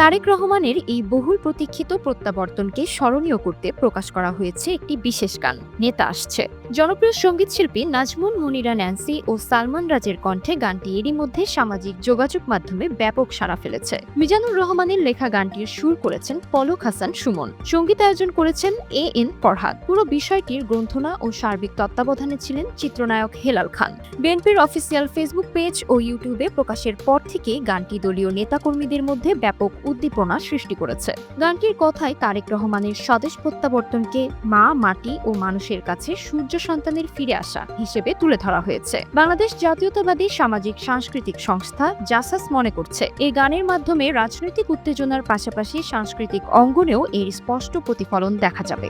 তারেক রহমানের এই বহুল প্রতীক্ষিত প্রত্যাবর্তনকে স্মরণীয় করতে প্রকাশ করা হয়েছে একটি বিশেষ গান, নেতা আসছে। জনপ্রিয় সঙ্গীতশিল্পী নাজমুন মুনিরা ন্যান্সি ও সালমান রাজের কণ্ঠে গানটি এরই মধ্যে সামাজিক যোগাযোগ মাধ্যমে ব্যাপক সাড়া ফেলেছে। মিজানুর রহমানের লেখা গানটির সুর করেছেন পলক হাসান সুমন, সঙ্গীতায়োজন করেছেন এন ফরহাদ। পুরো বিষয়টির গ্রন্থনা ও সার্বিক তত্ত্বাবধানে ছিলেন চিত্রনায়ক হেলাল খান। বিএনপির অফিসিয়াল ফেসবুক পেজ ও ইউটিউবে প্রকাশের পর থেকে গানটি দলীয় নেতাকর্মীদের মধ্যে ব্যাপক উদ্দীপনা সৃষ্টি করেছে। গানটির কথায় তারেক রহমানের স্বদেশ প্রত্যাবর্তনকে মা, মাটি ও মানুষের কাছে সূর্য সন্তানের ফিরে আসা হিসেবে তুলে ধরা হয়েছে। বাংলাদেশ জাতীয়তাবাদী সামাজিক সাংস্কৃতিক সংস্থা জাসাস মনে করছে, এই গানের মাধ্যমে রাজনৈতিক উত্তেজনার পাশাপাশি সাংস্কৃতিক অঙ্গনেও এর স্পষ্ট প্রতিফলন দেখা যাবে।